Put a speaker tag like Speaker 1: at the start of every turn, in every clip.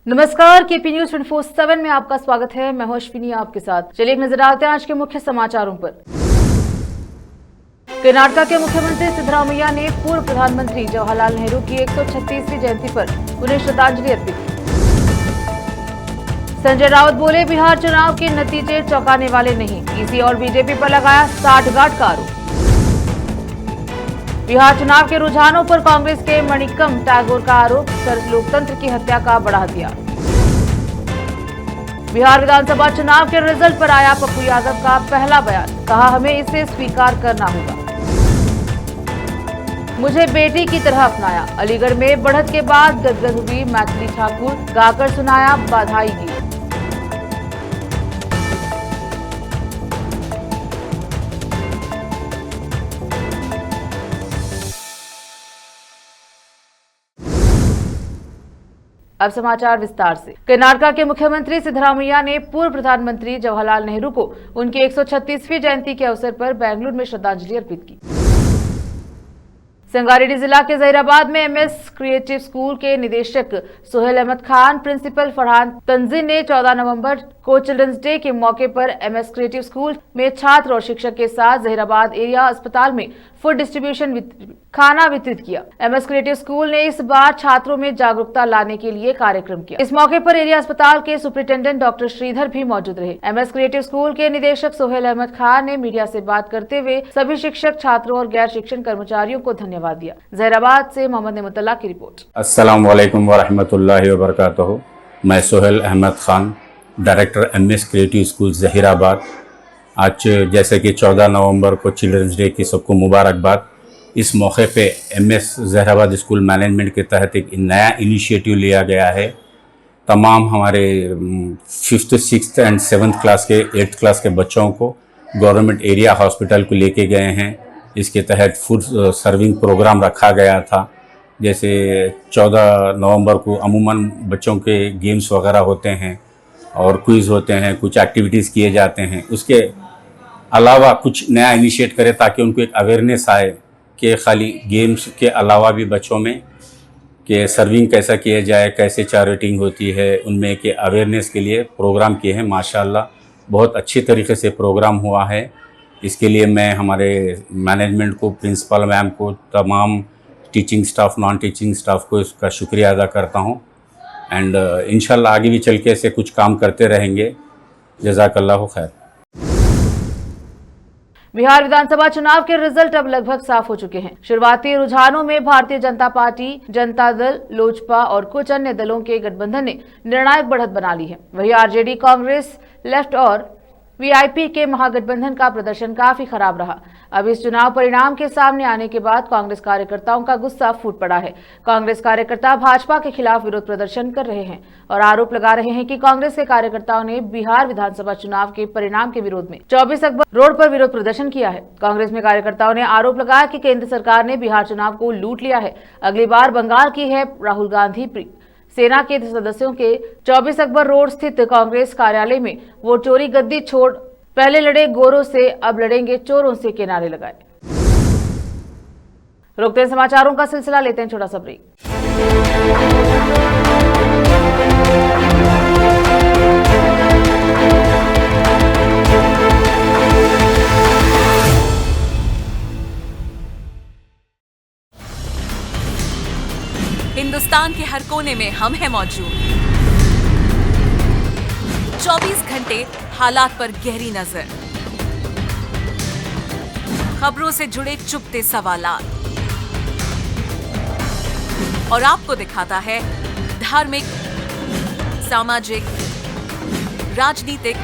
Speaker 1: नमस्कार, KP news 24/7 में आपका स्वागत है। मैं हूं अश्विनी आपके साथ। चलिए एक नजर डालते हैं आज के मुख्य समाचारों पर। कर्नाटक के मुख्यमंत्री सिद्धरामैया ने पूर्व प्रधानमंत्री जवाहरलाल नेहरू की 136वीं जयंती पर उन्हें श्रद्धांजलि अर्पित की। संजय राउत बोले, बिहार चुनाव के नतीजे चौंकाने वाले नहीं, ईसी और बीजेपी पर लगाया साठगांठ का आरोप। बिहार चुनाव के रुझानों पर कांग्रेस के मणिकम टैगोर का आरोप, लोकतंत्र की हत्या का बड़ा हथियार। बिहार विधानसभा चुनाव के रिजल्ट पर आया पप्पू यादव का पहला बयान, कहा हमें इसे स्वीकार करना होगा। मुझे बेटी की तरह अपनाया, अलीगढ़ में बढ़त के बाद गदगद हुई मैथिली ठाकुर, गाकर सुनाया बधाई गीत। अब समाचार विस्तार से। कर्नाटक के मुख्यमंत्री सिद्धरामैया ने पूर्व प्रधानमंत्री जवाहरलाल नेहरू को उनकी 136वीं जयंती के अवसर पर बेंगलुरु में श्रद्धांजलि अर्पित की। संगारेड्डी जिला के जहीराबाद में एमएस क्रिएटिव स्कूल के निदेशक सोहेल अहमद खान, प्रिंसिपल फरहान तंजीन ने 14 नवंबर को चिल्ड्रंस डे के मौके पर एमएस क्रिएटिव स्कूल में छात्र और शिक्षक के साथ जहीराबाद एरिया अस्पताल में फूड डिस्ट्रीब्यूशन खाना वितरित किया। एमएस क्रिएटिव स्कूल ने इस बार छात्रों में जागरूकता लाने के लिए कार्यक्रम किया। इस मौके पर एरिया अस्पताल के सुपरिटेंडेंट डॉक्टर श्रीधर भी मौजूद रहे। एमएस क्रिएटिव स्कूल के निदेशक सोहेल अहमद खान ने मीडिया से बात करते हुए सभी शिक्षक, छात्रों और गैर शिक्षण कर्मचारियों को धन्यवाद दिया। जहीराबाद से मोहम्मद नेमतुल्लाह की रिपोर्ट।
Speaker 2: अस्सलाम वालेकुम वरहमतुल्लाहि वबरकातुहू। मैं Sohail Ahmed Khan, director MS creative school Zaheerabad. आज जैसे कि 14 नवंबर को चिल्ड्रंस डे की सबको मुबारकबाद। इस मौके पे एमएस जहीराबाद स्कूल मैनेजमेंट के तहत एक नया इनिशिएटिव लिया गया है। तमाम हमारे 5th, 6th and 7th class के 8th क्लास के बच्चों को गवर्नमेंट एरिया हॉस्पिटल को लेके गए हैं। इसके तहत फूड सर्विंग प्रोग्राम रखा गया था। जैसे 14 नवंबर को अमूमन बच्चों के गेम्स वगैरह होते हैं और क्विज़ होते हैं, कुछ एक्टिविटीज़ किए जाते हैं। उसके अलावा कुछ नया इनिशिएट करें ताकि उनको एक अवेयरनेस आए कि खाली गेम्स के अलावा भी बच्चों में कि सर्विंग कैसा किया जाए, कैसे चार्टिंग होती है, उनमें के अवेयरनेस के लिए प्रोग्राम किए हैं। माशाल्लाह बहुत अच्छी तरीके से प्रोग्राम हुआ है। इसके लिए मैं हमारे मैनेजमेंट को, प्रिंसिपल मैम को, तमाम teaching staff, non teaching staff को इसका शुक्रिया अदा करता हूँ। एंड इंशाल्लाह आगे भी चल के ऐसे कुछ काम करते रहेंगे। जज़ाकल्लाहु खैर।
Speaker 1: बिहार विधानसभा चुनाव के रिजल्ट अब लगभग साफ हो चुके हैं। शुरुआती रुझानों में भारतीय जनता पार्टी, जनता दल, लोजपा और कुछ अन्य दलों के गठबंधन ने निर्णायक बढ़त बना ली है। वहीं आरजेडी, कांग्रेस, लेफ्ट और वीआईपी के महागठबंधन का प्रदर्शन काफी खराब रहा। अब इस चुनाव परिणाम के सामने आने के बाद कांग्रेस कार्यकर्ताओं का गुस्सा फूट पड़ा है। कांग्रेस कार्यकर्ता भाजपा के खिलाफ विरोध प्रदर्शन कर रहे हैं और आरोप लगा रहे हैं कि कांग्रेस के कार्यकर्ताओं ने बिहार विधानसभा चुनाव के परिणाम के विरोध में 24 अक्टूबर रोड पर विरोध प्रदर्शन किया है। कांग्रेस में कार्यकर्ताओं ने आरोप लगाया कि केंद्र सरकार ने बिहार चुनाव को लूट लिया है। अगली बार बंगाल की है राहुल गांधी सेना के सदस्यों के 24 अकबर रोड स्थित कांग्रेस कार्यालय में वोट चोरी, गद्दी छोड़ पहले लड़े गोरों से अब लड़ेंगे चोरों से के नारे लगाए। रोकते हैं समाचारों का सिलसिला, लेते हैं छोटा सा ब्रेक।
Speaker 3: हिंदुस्तान के हर कोने में हम हैं मौजूद। 24 घंटे हालात पर गहरी नजर, खबरों से जुड़े चुपते सवालात और आपको दिखाता है धार्मिक, सामाजिक, राजनीतिक,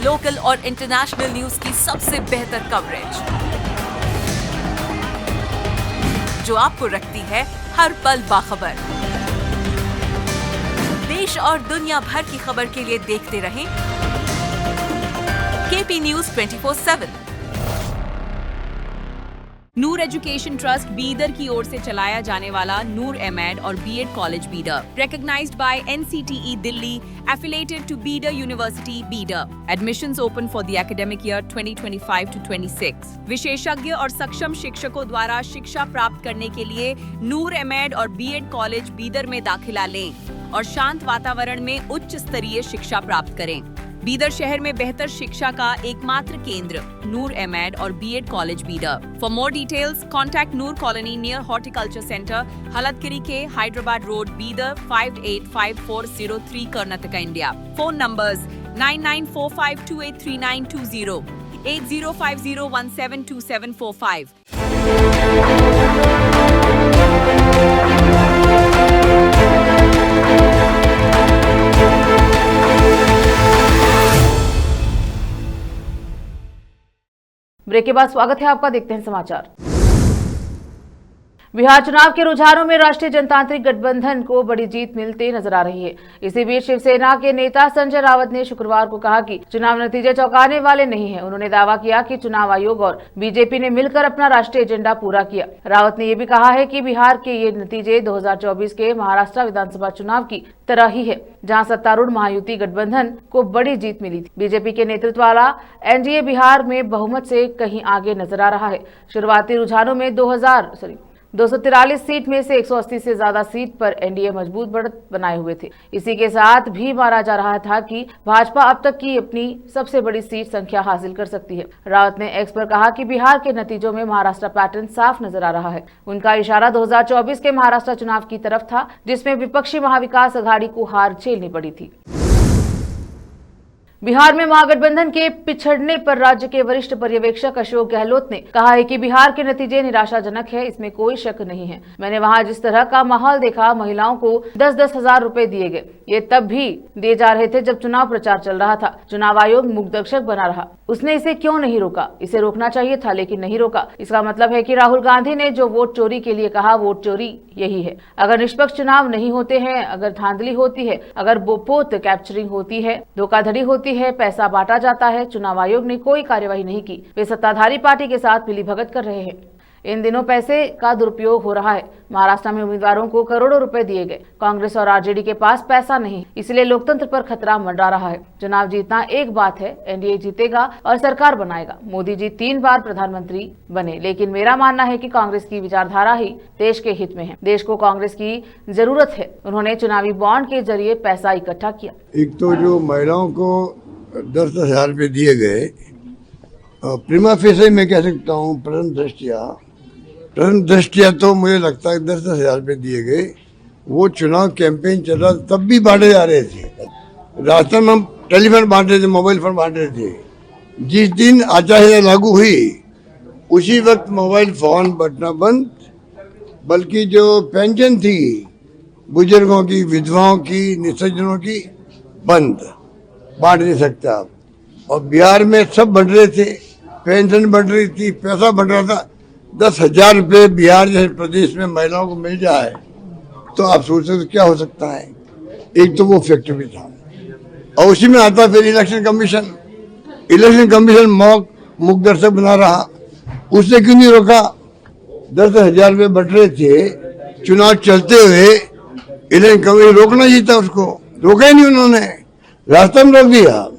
Speaker 3: लोकल और इंटरनेशनल न्यूज की सबसे बेहतर कवरेज जो आपको रखती है हर पल बाखबर। देश और दुनिया भर की खबर के लिए देखते रहें KP news 24/7। Noor education trust Bidar की ओर से चलाया जाने वाला नूर एमएड और BEd college Bidar, recognized by NCTE Delhi, affiliated to Bidar University, Bidar. Admissions open for the academic year 2025 to 26. विशेषज्ञ और सक्षम शिक्षकों द्वारा शिक्षा प्राप्त करने के लिए नूर एमएड और बीएड कॉलेज बीदर में दाखिला लें और शांत वातावरण में उच्च स्तरीय शिक्षा प्राप्त करें। बीदर शहर में बेहतर शिक्षा का एकमात्र केंद्र नूर एमएड और BEd college Bidar. For more details contact Noor colony near horticulture centre, Halatgiri के Hyderabad road, Bidar 585403 Karnataka, India. Phone numbers 9945283920, 8050172745।
Speaker 1: Break के बाद स्वागत है आपका, देखते हैं समाचार। बिहार चुनाव के रुझानों में राष्ट्रीय जनतांत्रिक गठबंधन को बड़ी जीत मिलती नजर आ रही है। इसी बीच शिवसेना के नेता संजय रावत ने शुक्रवार को कहा कि चुनाव नतीजे चौंकाने वाले नहीं हैं। उन्होंने दावा किया कि चुनाव आयोग और बीजेपी ने मिलकर अपना राष्ट्रीय एजेंडा पूरा किया। रावत ने यह भी कहा है कि बिहार के ये नतीजे 2024 के महाराष्ट्र विधानसभा चुनाव की तरह ही है, जहां सत्तारूढ़ महायुति गठबंधन को बड़ी जीत मिली थी। बीजेपी के नेतृत्व वाला एनडीए बिहार में बहुमत से कहीं आगे नजर आ रहा है। शुरुआती रुझानों में 243 सीट में से 180 से ज्यादा सीट पर एनडीए मजबूत बढ़त बनाए हुए थे। इसी के साथ भी माना जा रहा था कि भाजपा अब तक की अपनी सबसे बड़ी सीट संख्या हासिल कर सकती है। रावत ने एक्स पर कहा कि बिहार के नतीजों में महाराष्ट्र पैटर्न साफ नजर आ रहा है। उनका इशारा 2024 के महाराष्ट्र चुनाव की तरफ था, जिसमें विपक्षी महाविकास अघाड़ी को हार झेलनी पड़ी थी। बिहार में महागठबंधन के पिछड़ने पर राज्य के वरिष्ठ पर्यवेक्षक अशोक गहलोत ने कहा है कि बिहार के नतीजे निराशाजनक है, इसमें कोई शक नहीं है। मैंने वहां जिस तरह का माहौल देखा, महिलाओं को 10-10 हजार रुपए दिए गए, ये तब भी दिए जा रहे थे जब चुनाव प्रचार चल रहा था। चुनाव आयोग मुखदर्शक बना रहा, उसने इसे क्यों नहीं रोका? इसे रोकना चाहिए था, लेकिन नहीं रोका। इसका मतलब है कि राहुल गांधी ने जो वोट चोरी के लिए कहा, वोट चोरी यही है। अगर निष्पक्ष चुनाव नहीं होते हैं, अगर धांधली होती है, अगर बोपोत कैप्चरिंग होती है, धोखाधड़ी होती है, पैसा बांटा जाता है, चुनाव आयोग ने कोई कार्यवाही नहीं की। वे सत्ताधारी पार्टी के साथ मिलीभगत कर रहे हैं। इन दिनों पैसे का दुरुपयोग हो रहा है। महाराष्ट्र में उम्मीदवारों को करोड़ों रुपए दिए गए। कांग्रेस और आरजेडी के पास पैसा नहीं, इसलिए लोकतंत्र पर खतरा मंडरा रहा है। चुनाव जीतना एक बात है, एनडीए जीतेगा और सरकार बनाएगा। मोदी जी 3 बार प्रधानमंत्री बने, लेकिन मेरा मानना है कि कांग्रेस की विचारधारा ही देश के हित में है। देश को कांग्रेस की जरूरत है। उन्होंने चुनावी बॉन्ड के जरिए पैसा इकट्ठा किया।
Speaker 4: एक तो जो महिलाओं को 10-10 हजार रुपये दिए गए, प्रीमा फेसे मैं कह सकता हूँ, प्रथम दृष्टिया तो मुझे लगता है 10-10 हजार रुपये दिए गए। वो चुनाव कैंपेन चल रहा तब भी बांटे जा रहे थे। राजस्थान में हम टेलीफोन बांट रहे थे, मोबाइल फोन बांट रहे थे। जिस दिन आचार संहिता लागू हुई उसी वक्त मोबाइल फोन बटना बंद, बल्कि जो पेंशन थी बुजुर्गों की, विधवाओं की, निसज्जनों की, बंद, बांट नहीं सकते आप। और बिहार में सब बढ़ रहे थे, पेंशन बढ़ रही थी, पैसा बढ़ रहा था। 10,000 रुपये बिहार जैसे प्रदेश में महिलाओं को मिल जाए तो आप सोच सकते क्या हो सकता है। एक तो वो फैक्टर भी था, और उसी में आता फिर इलेक्शन कमीशन मुखदर्शक बना रहा। उसने क्यों नहीं रोका? 10,000 रुपये बढ़ रहे थे, चुनाव चलते हुए इलेक्शन कमीशन रोकना ही था, उसको रोका ही नहीं उन्होंने, रास्ता में रोक दिया।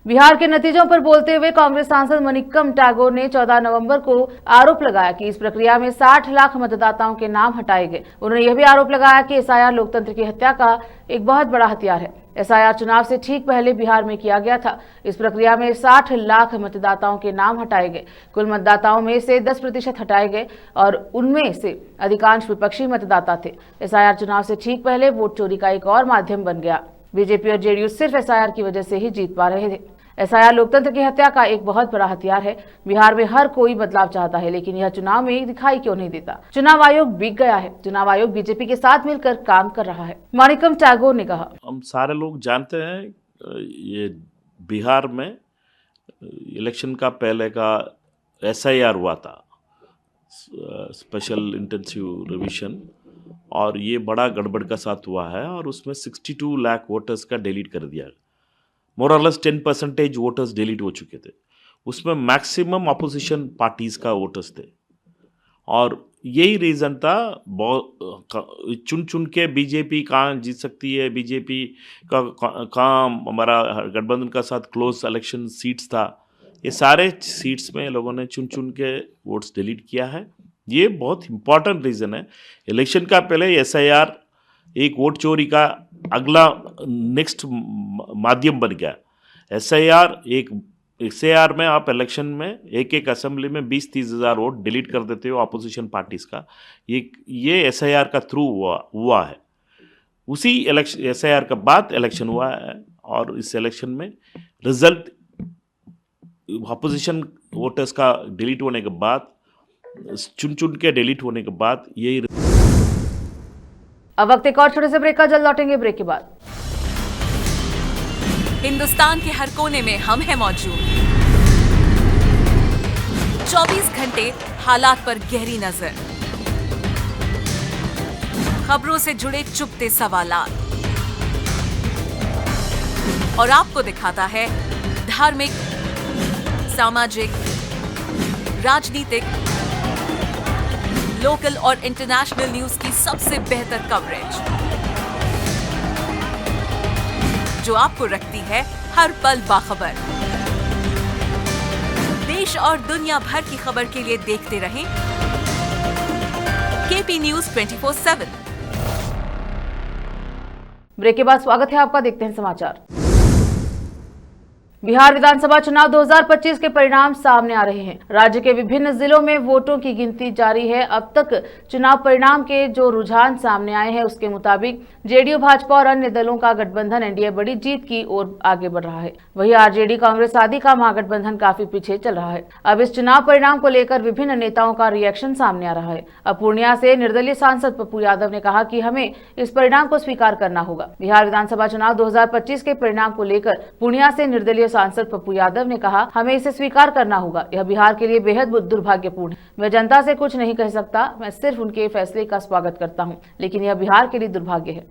Speaker 1: बिहार के नतीजों पर बोलते हुए कांग्रेस सांसद मनिक्कम टैगोर ने 14 नवंबर को आरोप लगाया कि इस प्रक्रिया में 60 लाख मतदाताओं के नाम हटाए गए। उन्होंने यह भी आरोप लगाया कि एसआईआर लोकतंत्र की हत्या का एक बहुत बड़ा हथियार है। एसआईआर चुनाव से ठीक पहले बिहार में किया गया था। इस प्रक्रिया में 60 लाख मतदाताओं के नाम हटाए गए। कुल मतदाताओं में से 10% हटाए गए और उनमें से अधिकांश विपक्षी मतदाता थे। एसआईआर चुनाव से ठीक पहले वोट चोरी का एक और माध्यम बन गया। बीजेपी और जेडीयू सिर्फ एसआईआर की वजह से ही जीत पा रहे थे। एसआईआर लोकतंत्र की हत्या का एक बहुत बड़ा हथियार है। बिहार में हर कोई बदलाव चाहता है, लेकिन यह चुनाव में दिखाई क्यों नहीं देता? चुनाव आयोग बिक गया है। चुनाव आयोग बीजेपी के साथ मिलकर काम कर रहा है। मणिकम टैगोर ने कहा,
Speaker 5: हम सारे लोग जानते हैं ये बिहार में इलेक्शन का पहले का एसआईआर हुआ था, स्पेशल इंटेंसिव रिवीजन, और ये बड़ा गड़बड़ का साथ हुआ है और उसमें 62 लाख वोटर्स का डिलीट कर दिया। मोर और लेस 10% वोटर्स डिलीट हो चुके थे। उसमें मैक्सिमम अपोजिशन पार्टीज का वोटर्स थे और यही रीज़न था। चुन चुन के बीजेपी कहाँ जीत सकती है, बीजेपी का कहाँ हमारा गठबंधन का साथ क्लोज इलेक्शन सीट्स था, ये सारे सीट्स में लोगों ने चुन चुन के वोट्स डिलीट किया है। ये बहुत इंपॉर्टेंट रीज़न है। इलेक्शन का पहले एसआईआर एक वोट चोरी का अगला नेक्स्ट माध्यम बन गया। एसआईआर में आप इलेक्शन में एक एक असेंबली में 20-30 हज़ार वोट डिलीट कर देते हो अपोजिशन पार्टीज का। ये एसआईआर का थ्रू हुआ है। उसी एसआईआर का बाद इलेक्शन हुआ है और इस इलेक्शन में रिजल्ट अपोजिशन वोटर्स का डिलीट होने के बाद, चुन चुन के डिलीट होने के बाद यही।
Speaker 1: अब वक्त एक और छोटे से ब्रेक का, जल्द लौटेंगे ब्रेक के बाद।
Speaker 3: हिंदुस्तान के हर कोने में हम हैं मौजूद। 24 घंटे हालात पर गहरी नजर, खबरों से जुड़े चुपते सवालात और आपको दिखाता है धार्मिक, सामाजिक, राजनीतिक, लोकल और इंटरनेशनल न्यूज की सबसे बेहतर कवरेज जो आपको रखती है हर पल बाखबर। देश और दुनिया भर की खबर के लिए देखते रहें केपी न्यूज 24/7।
Speaker 1: ब्रेक के बाद स्वागत है आपका, देखते हैं समाचार। बिहार विधानसभा चुनाव 2025 के परिणाम सामने आ रहे हैं। राज्य के विभिन्न जिलों में वोटों की गिनती जारी है। अब तक चुनाव परिणाम के जो रुझान सामने आए हैं उसके मुताबिक जेडीयू, भाजपा और अन्य दलों का गठबंधन एनडीए बड़ी जीत की ओर आगे बढ़ रहा है। वहीं आरजेडी, कांग्रेस आदि का महागठबंधन काफी पीछे चल रहा है। अब इस चुनाव परिणाम को लेकर विभिन्न नेताओं का रिएक्शन सामने आ रहा है। अब पूर्णिया से निर्दलीय सांसद पप्पू यादव ने कहा कि हमें इस परिणाम को स्वीकार करना होगा। बिहार विधानसभा चुनाव 2025 के परिणाम को लेकर पूर्णिया से निर्दलीय सांसद पप्पू यादव ने कहा, हमें इसे स्वीकार करना होगा। यह बिहार के लिए बेहद दुर्भाग्यपूर्ण है। मैं जनता से कुछ नहीं कह सकता, मैं सिर्फ उनके फैसले का स्वागत करता हूं, लेकिन यह बिहार के लिए दुर्भाग्य है।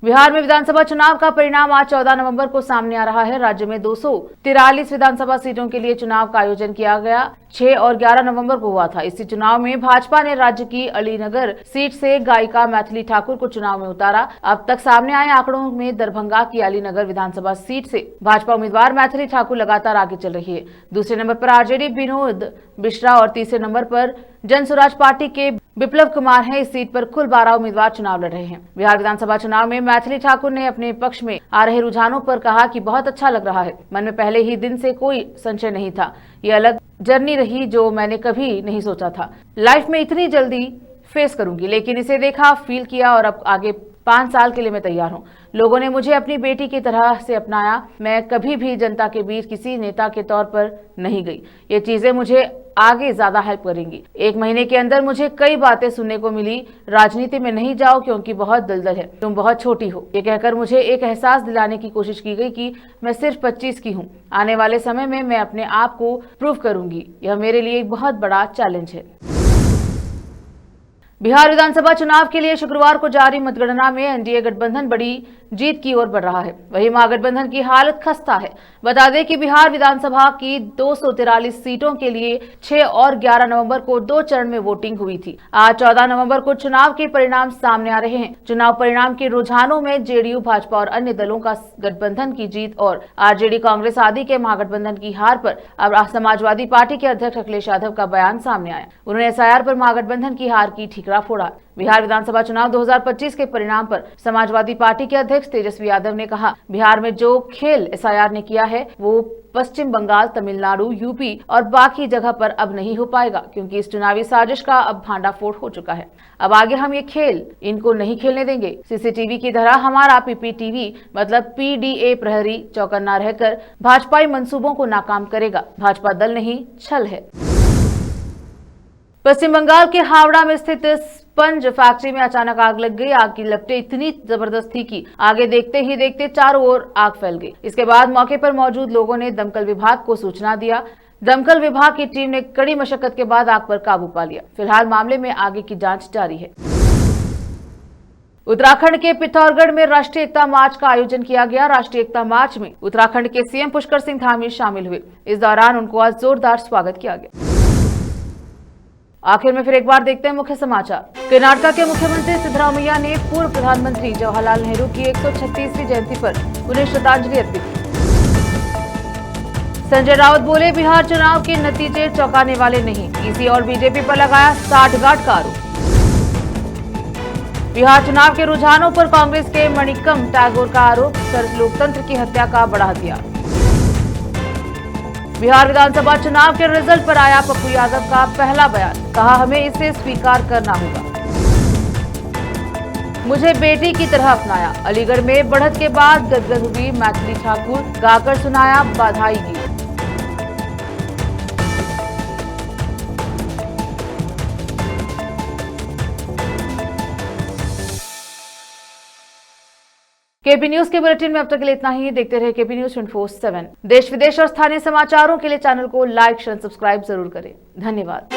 Speaker 1: बिहार में विधानसभा चुनाव का परिणाम आज 14 नवंबर को सामने आ रहा है। राज्य में 243 विधानसभा सीटों के लिए चुनाव का आयोजन किया गया। 6 और 11 नवंबर को हुआ था। इसी चुनाव में भाजपा ने राज्य की अलीनगर सीट से गायिका मैथिली ठाकुर को चुनाव में उतारा। अब तक सामने आए आंकड़ों में दरभंगा की अलीनगर विधानसभा सीट से भाजपा उम्मीदवार मैथिली ठाकुर लगातार आगे चल रही है। दूसरे नंबर पर आरजेडी विनोद बिश्रा और तीसरे नंबर पर जन स्वराज पार्टी के विप्लव कुमार हैं। इस सीट पर कुल 12 उम्मीदवार चुनाव लड़ रहे हैं। बिहार विधानसभा चुनाव में मैथिली ठाकुर ने अपने पक्ष में आ रहे रुझानों पर कहा कि बहुत अच्छा लग रहा है। मन में पहले ही दिन से कोई संशय नहीं था। ये अलग जर्नी रही जो मैंने कभी नहीं सोचा था लाइफ में इतनी जल्दी फेस करूंगी, लेकिन इसे देखा, फील किया और अब आगे 5 साल के लिए मैं तैयार हूँ। लोगों ने मुझे अपनी बेटी की तरह से अपनाया। मैं कभी भी जनता के बीच किसी नेता के तौर पर नहीं गई। ये चीजें मुझे आगे ज्यादा हेल्प करेंगी। 1 महीने के अंदर मुझे कई बातें सुनने को मिली। राजनीति में नहीं जाओ क्योंकि बहुत दलदल है, तुम बहुत छोटी हो। ये कहकर मुझे एक एहसास दिलाने की कोशिश की गई कि मैं सिर्फ 25 की हूँ। आने वाले समय में मैं अपने आप को प्रूव करूंगी। यह मेरे लिए एक बहुत बड़ा चैलेंज है। बिहार विधानसभा चुनाव के लिए शुक्रवार को जारी मतगणना में एनडीए गठबंधन बड़ी जीत की ओर बढ़ रहा है। वहीं महागठबंधन की हालत खस्ता है। बता दें कि बिहार विधानसभा की 243 सीटों के लिए 6 और 11 नवंबर को 2 चरण में वोटिंग हुई थी। आज 14 नवंबर को चुनाव के परिणाम सामने आ रहे हैं। चुनाव परिणाम के रुझानों में जेडीयू, भाजपा और अन्य दलों का गठबंधन की जीत और आरजेडी, कांग्रेस आदि के महागठबंधन की हार पर अब समाजवादी पार्टी के अध्यक्ष अखिलेश यादव का बयान सामने आया। उन्होंने एसआईआर पर महागठबंधन की हार की ठीकरा फोड़ा। बिहार विधानसभा चुनाव 2025 के परिणाम पर समाजवादी पार्टी के अध्यक्ष तेजस्वी यादव ने कहा, बिहार में जो खेल एसआईआर ने किया है वो पश्चिम बंगाल, तमिलनाडु, यूपी और बाकी जगह पर अब नहीं हो पाएगा, क्योंकि इस चुनावी साजिश का अब भांडाफोड़ हो चुका है। अब आगे हम ये खेल इनको नहीं खेलने देंगे। सीसीटीवी की तरह हमारा पीपीटीवी मतलब पीडीए प्रहरी चौकन्ना रहकर भाजपाई मंसूबों को नाकाम करेगा। भाजपा दल नहीं, छल है। पश्चिम बंगाल के हावड़ा में स्थित स्पंज फैक्ट्री में अचानक आग लग गई। आग की लपटें इतनी जबरदस्त थी कि आगे देखते ही देखते चारों ओर आग फैल गई। इसके बाद मौके पर मौजूद लोगों ने दमकल विभाग को सूचना दिया। दमकल विभाग की टीम ने कड़ी मशक्कत के बाद आग पर काबू पा लिया। फिलहाल मामले में आगे की जांच जारी है। उत्तराखंड के पिथौरागढ़ में राष्ट्रीय एकता मार्च का आयोजन किया गया। राष्ट्रीय एकता मार्च में उत्तराखंड के सीएम पुष्कर सिंह धामी शामिल हुए। इस दौरान उनको आज जोरदार स्वागत किया गया। आखिर में फिर एक बार देखते हैं मुख्य समाचार। कर्नाटक के मुख्यमंत्री सिद्धरामैया ने पूर्व प्रधानमंत्री जवाहरलाल नेहरू की 136वीं जयंती पर उन्हें श्रद्धांजलि अर्पित की। संजय राउत बोले, बिहार चुनाव के नतीजे चौंकाने वाले नहीं, ईसी और बीजेपी पर लगाया साठगांठ का आरोप। बिहार चुनाव के रुझानों पर कांग्रेस के मणिकम टैगोर का आरोप, लोकतंत्र की हत्या का बड़ा हथियार। बिहार विधानसभा चुनाव के रिजल्ट पर आया पप्पू यादव का पहला बयान, कहा हमें इसे स्वीकार करना होगा। मुझे बेटी की तरह अपनाया, अलीगढ़ में बढ़त के बाद गदगद हुई मैथिली ठाकुर, गाकर सुनाया बधाई गीत। केपी न्यूज के बुलेटिन में अब तक के लिए इतना ही। देखते रहे केपी न्यूज 24/7। देश विदेश और स्थानीय समाचारों के लिए चैनल को लाइक शेयर सब्सक्राइब जरूर करें। धन्यवाद।